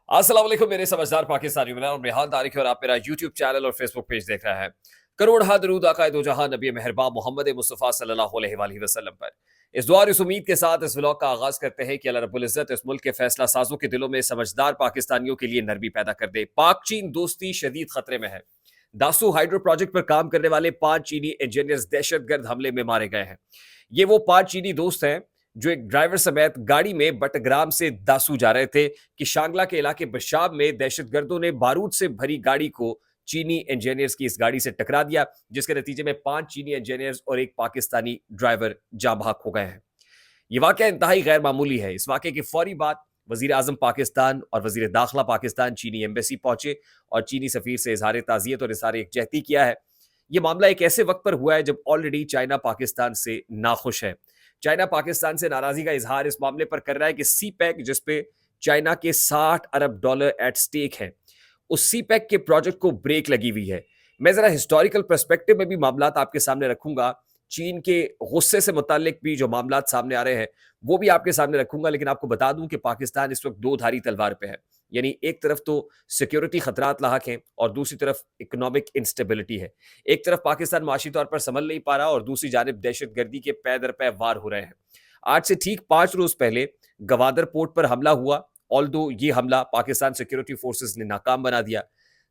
अस्सलाम वालेकुम मेरे समझदार पाकिस्तानी मैं और रेहान तारिक और आप मेरा यूट्यूब चैनल और फेसबुक पेज देख रहे हैं। करोड़ हा दरूद आका दो जहां नबी मेहरबान मोहम्मद मुस्तफ़ा सल्लल्लाहु अलैहि वसल्लम पर। इस दुआ और इस उम्मीद के साथ इस व्लॉग का आगाज करते हैं कि अल्लाह रब्बुल इज्जत इस मुल्क के फैसला साजों के दिलों में समझदार पाकिस्तानियों के लिए नरमी पैदा कर दे। पाक चीन दोस्ती शदीद खतरे में है। दासू हाइड्रो प्रोजेक्ट पर काम करने वाले 5 चीनी इंजीनियर्स दहशतगर्द हमले में मारे गए हैं। ये वो 5 चीनी दोस्त हैं जो एक ड्राइवर समेत गाड़ी में बटग्राम से दासू जा रहे थे कि शांगला के इलाके बशाब में दहशतगर्दों ने बारूद से भरी गाड़ी को चीनी इंजीनियर्स की इस गाड़ी से टकरा दिया, जिसके नतीजे में 5 चीनी इंजीनियर्स और एक पाकिस्तानी ड्राइवर जाँ बहक हो गए हैं। ये वाकया इंतहाई गैर मामूली है। इस वाकये की फौरी बाद वजीर आजम पाकिस्तान और वजीर दाखिला पाकिस्तान चीनी एम्बेसी पहुंचे और चीनी सफीर से इजहार ताजियत और इजहार यकजहती किया है। ये मामला एक ऐसे वक्त पर हुआ है जब ऑलरेडी चाइना पाकिस्तान से नाखुश है। चाइना पाकिस्तान से नाराजगी का इजहार इस मामले पर कर रहा है कि सी पैक, जिसपे चाइना के $60 अरब एट स्टेक है, उस सी पैक के प्रोजेक्ट को ब्रेक लगी हुई है। मैं जरा हिस्टोरिकल पर्सपेक्टिव में भी मामला आपके सामने रखूंगा। चीन के गुस्से से मुतालिक भी जो मामला सामने आ रहे हैं वो भी आपके सामने रखूंगा, लेकिन आपको बता दूं कि पाकिस्तान इस वक्त दो धारी तलवार पे है। यानी एक तरफ तो सिक्योरिटी खतरात लाक हैं और दूसरी तरफ इकोनॉमिक इंस्टेबिलिटी है। एक तरफ पाकिस्तान माशी तौर पर संभल नहीं पा रहा और दूसरी जानब दहशत गर्दी के पै दर पै वार हो रहे हैं। आज से ठीक 5 रोज पहले गवादर पोर्ट पर हमला हुआ। ऑल्दो ये हमला पाकिस्तान सिक्योरिटी फोर्सेस ने नाकाम बना दिया।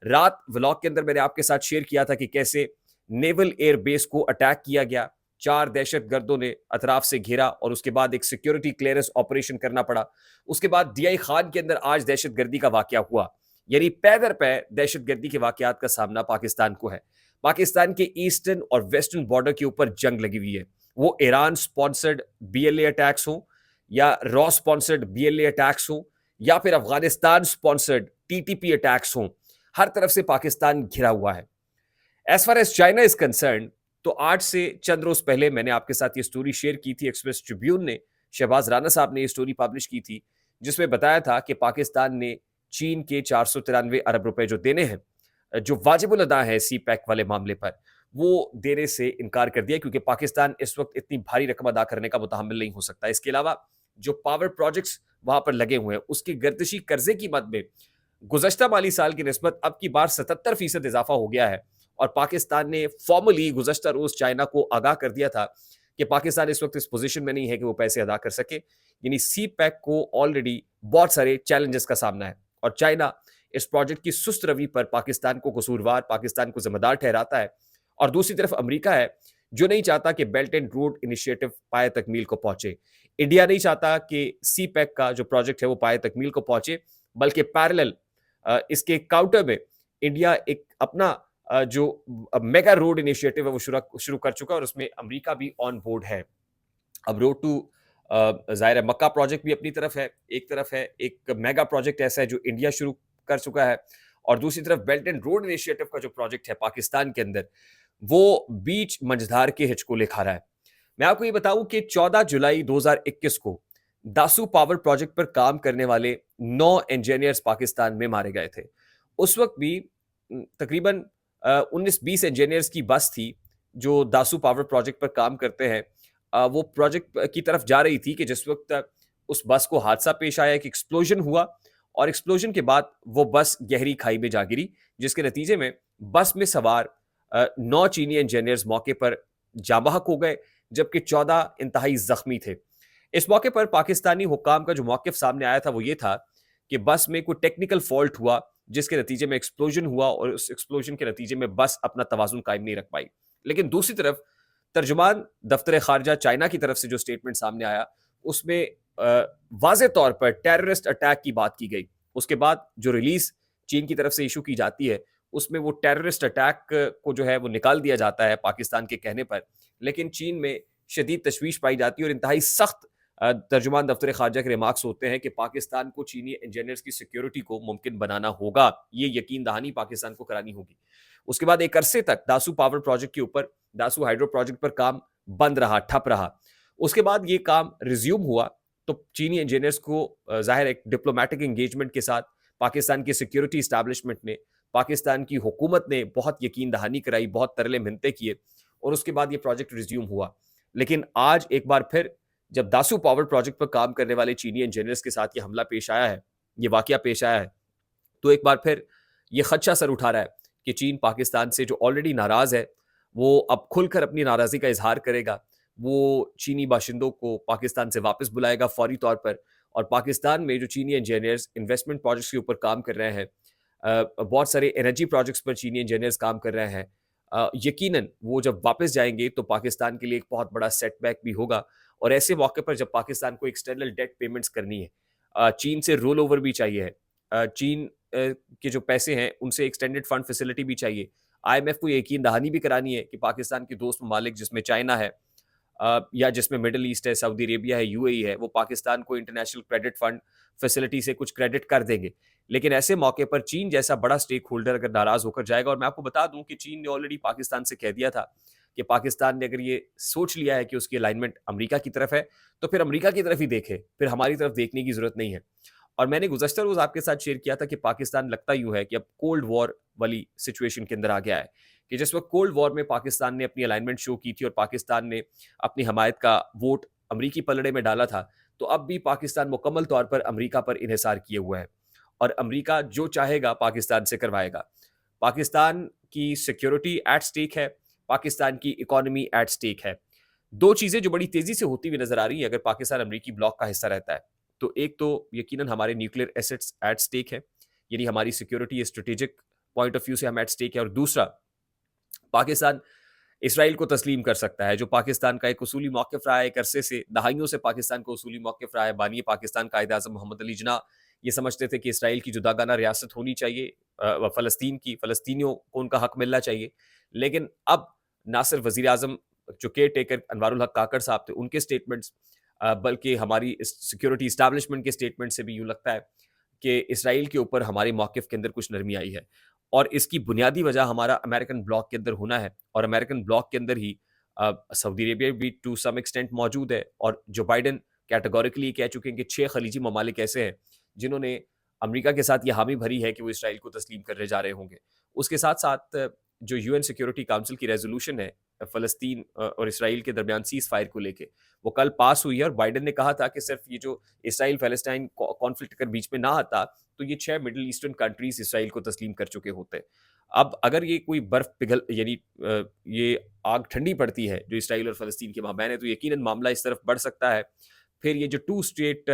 रात व्लॉग के अंदर मैंने आपके साथ शेयर किया था कि कैसे नेवल एयर बेस को अटैक किया गया। 4 दहशतगर्दों ने अतराफ से घेरा और उसके बाद एक सिक्योरिटी क्लियरेंस ऑपरेशन करना पड़ा। उसके बाद डीआई खान के अंदर आज दहशतगर्दी का वाकया हुआ। यानी पैदर पै दहशतगर्दी के वाकयात का सामना पाकिस्तान को है। पाकिस्तान के ईस्टर्न और वेस्टर्न बॉर्डर के ऊपर जंग लगी हुई है। वो ईरान स्पॉन्सर्ड बीएलए अटैक्स हो या रॉ स्पॉन्सर्ड बीएलए अटैक्स हो या फिर अफगानिस्तान स्पॉन्सर्ड टीटीपी अटैक्स हो, हर तरफ से पाकिस्तान घिरा हुआ है। As far as China is concern, तो आज से चंद रोज पहले मैंने आपके साथ ये स्टोरी शेयर की थी। एक्सप्रेस ट्रिब्यून ने, शहबाज राना साहब ने ये स्टोरी पब्लिश की थी, जिसमें बताया था कि पाकिस्तान ने चीन के 493 अरब रुपए जो देने हैं, जो वाजिबुल अदा है सी पैक वाले मामले पर, वो देने से इनकार कर दिया क्योंकि पाकिस्तान इस वक्त इतनी भारी रकम अदा करने का मुतहम्मिल नहीं हो सकता। इसके अलावा जो पावर प्रोजेक्ट्स वहां पर लगे हुए हैं उसकी गर्दिशी कर्जे की मद में गुज़श्ता माली साल की निस्बत अब की बार 77% इजाफा हो गया है। और पाकिस्तान ने फॉर्मली गुज़श्ता रोज चाइना को आगाह कर दिया था कि पाकिस्तान इस वक्त इस पोजीशन में नहीं है कि वो पैसे अदा कर सके। यानी सी पैक को ऑलरेडी बहुत सारे चैलेंजेस का सामना है और चाइना इस प्रोजेक्ट की सुस्त रवि पर पाकिस्तान को कसूरवार, पाकिस्तान को जिम्मेदार ठहराता है। और दूसरी तरफ अमेरिका है जो नहीं चाहता कि बेल्ट एंड रोड इनिशिएटिव पाए तकमील को पहुंचे। इंडिया नहीं चाहता कि सी पैक का जो प्रोजेक्ट है वो पाए तकमील को पहुंचे, बल्कि पैरेलल इसके काउंटर में इंडिया एक अपना जो मेगा रोड इनिशिएटिव है वो शुरू कर चुका है और उसमें अमेरिका भी ऑन बोर्ड है। अब रोड टू ज़ाहिर है मक्का प्रोजेक्ट भी अपनी तरफ है, एक तरफ है एक मेगा प्रोजेक्ट ऐसा है जो इंडिया शुरू कर चुका है और दूसरी तरफ बेल्ट एंड रोड इनिशिएटिव का जो प्रोजेक्ट है पाकिस्तान के अंदर, वो बीच मंझधार के हिचकोले खा रहा है। मैं आपको ये बताऊं कि 14 जुलाई 2021 को दासू पावर प्रोजेक्ट पर काम करने वाले 9 इंजीनियर्स पाकिस्तान में मारे गए थे। उस वक्त भी तकरीबन 19-20 इंजीनियर्स की बस थी जो दासू पावर प्रोजेक्ट पर काम करते हैं। वो प्रोजेक्ट की तरफ जा रही थी कि जिस वक्त उस बस को हादसा पेश आया, एक एक्सप्लोजन हुआ और एक्सप्लोजन के बाद वो बस गहरी खाई में जा गिरी, जिसके नतीजे में बस में सवार 9 चीनी इंजीनियर्स मौके पर जाँ बहक हो गए, जबकि 14 इंतहाई जख्मी थे। इस मौके पर पाकिस्तानी हुक्काम का जो मौक़िफ़ सामने आया था वो ये था कि बस में कोई टेक्निकल फॉल्ट हुआ, जिसके नतीजे में एक्सप्लोजन हुआ और उस एक्सप्लोजन के नतीजे में बस अपना तवाज़ुन कायम नहीं रख पाई। लेकिन दूसरी तरफ तर्जुमान दफ्तर खारजा चाइना की तरफ से जो स्टेटमेंट सामने आया, उसमें वाज़े तौर पर टेररिस्ट अटैक की बात की गई। उसके बाद जो रिलीज़ चीन की तरफ से इशू की जाती है, उसमें वो टेररिस्ट अटैक को जो है वो निकाल दिया जाता है पाकिस्तान के कहने पर। लेकिन चीन में शदीद तशवीश पाई जाती है और इंतहाई सख्त तर्जुमान दफ्तर खारजा के रिमार्क्स होते हैं कि पाकिस्तान को चीनी इंजीनियर्स की सिक्योरिटी को मुमकिन बनाना होगा। ये यकीन दहानी पाकिस्तान को करानी होगी। उसके बाद एक अरसे तक दासू पावर प्रोजेक्ट के ऊपर, दासू हाइड्रो प्रोजेक्ट पर काम बंद रहा, ठप रहा। उसके बाद ये काम रिज्यूम हुआ तो चीनी इंजीनियर्स को ज़ाहिर एक डिप्लोमेटिक एंगेजमेंट के साथ पाकिस्तान की सिक्योरिटी इस्टेब्लिशमेंट ने, पाकिस्तान की हुकूमत ने बहुत यकीन दहानी कराई, बहुत तरले मिन्नतें किए और उसके बाद ये प्रोजेक्ट रिज्यूम हुआ। लेकिन आज एक बार फिर जब दासू पावर प्रोजेक्ट पर काम करने वाले चीनी इंजीनियर्स के साथ ये हमला पेश आया है, ये वाकया पेश आया है, तो एक बार फिर ये खदशा सर उठा रहा है कि चीन पाकिस्तान से जो ऑलरेडी नाराज़ है, वो अब खुलकर अपनी नाराज़गी का इज़हार करेगा। वो चीनी बाशिंदों को पाकिस्तान से वापस बुलाएगा फ़ौरी तौर पर, और पाकिस्तान में जो चीनी इंजीनियर्स इन्वेस्टमेंट प्रोजेक्ट्स के ऊपर काम कर रहे हैं, बहुत सारे एनर्जी प्रोजेक्ट्स पर चीनी इंजीनियर्स काम कर रहे हैं। यकीनन वो जब वापस जाएँगे तो पाकिस्तान के लिए एक बहुत बड़ा सेटबैक भी होगा, और ऐसे मौके पर जब पाकिस्तान को एक्सटर्नल डेट पेमेंट्स करनी है, चीन से रोल ओवर भी चाहिए है। चीन के जो पैसे हैं उनसे एक्सटेंडेड फंड फैसिलिटी भी चाहिए। आईएमएफ को यकीन दहानी भी करानी है कि पाकिस्तान के दोस्त ममालिक जिसमें चाइना है, या जिसमें मिडल ईस्ट है, सऊदी अरेबिया है, यूएई है, वो पाकिस्तान को इंटरनेशनल क्रेडिट फंड फैसिलिटी से कुछ क्रेडिट कर देंगे। लेकिन ऐसे मौके पर चीन जैसा बड़ा स्टेक होल्डर अगर नाराज़ होकर जाएगा, और मैं आपको बता दूं कि चीन ने ऑलरेडी पाकिस्तान से कह दिया था कि पाकिस्तान ने अगर ये सोच लिया है कि उसकी अलाइनमेंट अमेरिका की तरफ है, तो फिर अमेरिका की तरफ ही देखे, फिर हमारी तरफ देखने की ज़रूरत नहीं है। और मैंने गुज़श्ता रोज़ आपके साथ शेयर किया था कि पाकिस्तान लगता यूँ है कि अब कोल्ड वॉर वाली सिचुएशन के अंदर आ गया है, कि जिस वक़्त कोल्ड वॉर में पाकिस्तान ने अपनी अलाइनमेंट शो की थी और पाकिस्तान ने अपनी हमायत का वोट अमरीकी पलड़े में डाला था, तो अब भी पाकिस्तान मुकम्मल तौर पर अमरीका पर इन्हिसार किए हुआ है, और अमरीका जो चाहेगा पाकिस्तान से करवाएगा। पाकिस्तान की सिक्योरिटी एट स्टेक है, पाकिस्तान की इकोनॉमी एट स्टेक है। 2 चीज़ें जो बड़ी तेज़ी से होती हुई नज़र आ रही हैं अगर पाकिस्तान अमरीकी ब्लॉक का हिस्सा रहता है। तो एक तो यकीनन हमारे न्यूक्लियर एसेट्स एट स्टेक है, यानी हमारी security strategic point of view से हम एट स्टेक है, और दूसरा, पाकिस्तान इसराइल को तस्लीम कर सकता है, जो पाकिस्तान का एक उसूली मौक़िफ़ रहा है, एक अरसे से, दहाइयों से पाकिस्तान का उसूली मौक़िफ़ रहा है। बानी पाकिस्तान कायद-ए-आज़म मोहम्मद अली जिन्नाह ये समझते थे कि इसराइल की जुदागाना रियासत होनी चाहिए, फ़लस्तीन की, फ़लस्तीनियों को उनका हक़ मिलना चाहिए। लेकिन अब ना सिर्फ़ वज़ीर-ए-आज़म जो केयर टेकर अनवारुल हक काकड़ साहब थे, उनके स्टेटमेंट्स, बल्कि हमारी इस सिक्योरिटी एस्टेब्लिशमेंट के स्टेटमेंट से भी यूँ लगता है कि इसराइल के ऊपर हमारे मौक़िफ़ के अंदर कुछ नरमी आई है, और इसकी बुनियादी वजह हमारा अमेरिकन ब्लॉक के अंदर होना है, और अमेरिकन ब्लॉक के अंदर ही सऊदी अरेबिया भी टू सम एक्सटेंट मौजूद है, और जो बाइडेन कैटेगोरिकली कह चुके हैं कि 6 खलीजी ममालिक ऐसे हैं जिन्होंने अमेरिका के साथ ये हामी भरी है कि वो इसराइल को तस्लीम करने जा रहे होंगे। उसके साथ-साथ जो यूएन सिक्योरिटी काउंसिल की रेज़ोल्यूशन है फ़लस्तीन और इसराइल के दरमियान सीज़ फायर को लेके, वो कल पास हुई है, और बाइडेन ने कहा था कि सिर्फ़ ये जो इसराइल-फ़लस्तीन कॉन्फ्लिक्ट अगर बीच में ना आता, तो ये 6 मिडल ईस्टर्न कंट्रीज़ इसराइल को तस्लीम कर चुके होते। अब अगर ये कोई बर्फ़ पिघल, यानी ये आग ठंडी पड़ती है जो इसराइल और फ़लस्तीन के माबैन है, तो यकीनन मामला इस तरफ बढ़ सकता है। फिर ये जो टू स्टेट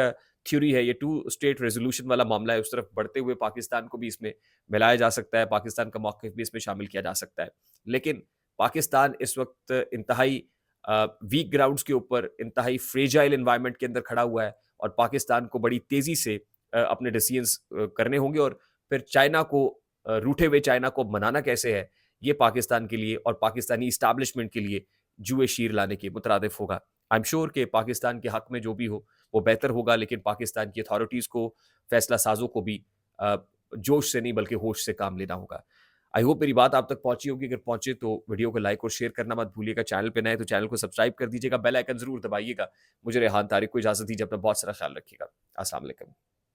थ्योरी है, ये टू स्टेट रेज़ोल्यूशन वाला मामला है, उस तरफ बढ़ते हुए पाकिस्तान को भी इसमें मिलाया जा सकता है, पाकिस्तान का मौक़िफ़ भी इसमें शामिल किया जा सकता है। लेकिन पाकिस्तान इस वक़्त इंतहाई वीक ग्राउंड्स के ऊपर, इंतहाई फ्रेजाइल एनवायरनमेंट के अंदर खड़ा हुआ है, और पाकिस्तान को बड़ी तेज़ी से अपने डिसीजंस करने होंगे, और फिर चाइना को, रूठे हुए चाइना को मनाना कैसे है, ये पाकिस्तान के लिए और पाकिस्तानी एस्टेब्लिशमेंट के लिए जुए शीर लाने के मुतरादिफ होगा। आई एम श्योर कि पाकिस्तान के हक़ में जो भी हो, वो बेहतर होगा, लेकिन पाकिस्तान की अथॉरिटीज़ को, फैसला साज़ों को भी अ, जोश से नहीं बल्कि होश से काम लेना होगा। आई होप मेरी बात आप तक पहुँची होगी, अगर पहुँचे तो वीडियो को लाइक और शेयर करना मत भूलिएगा। चैनल पे नए हैं तो चैनल को सब्सक्राइब कर दीजिएगा, बेल आइकन ज़रूर दबाइएगा। मुझे रेहान तारिक को इजाज़त दीजिए, अपना बहुत सारा ख़्याल रखिएगा। अस्सलाम वालेकुम।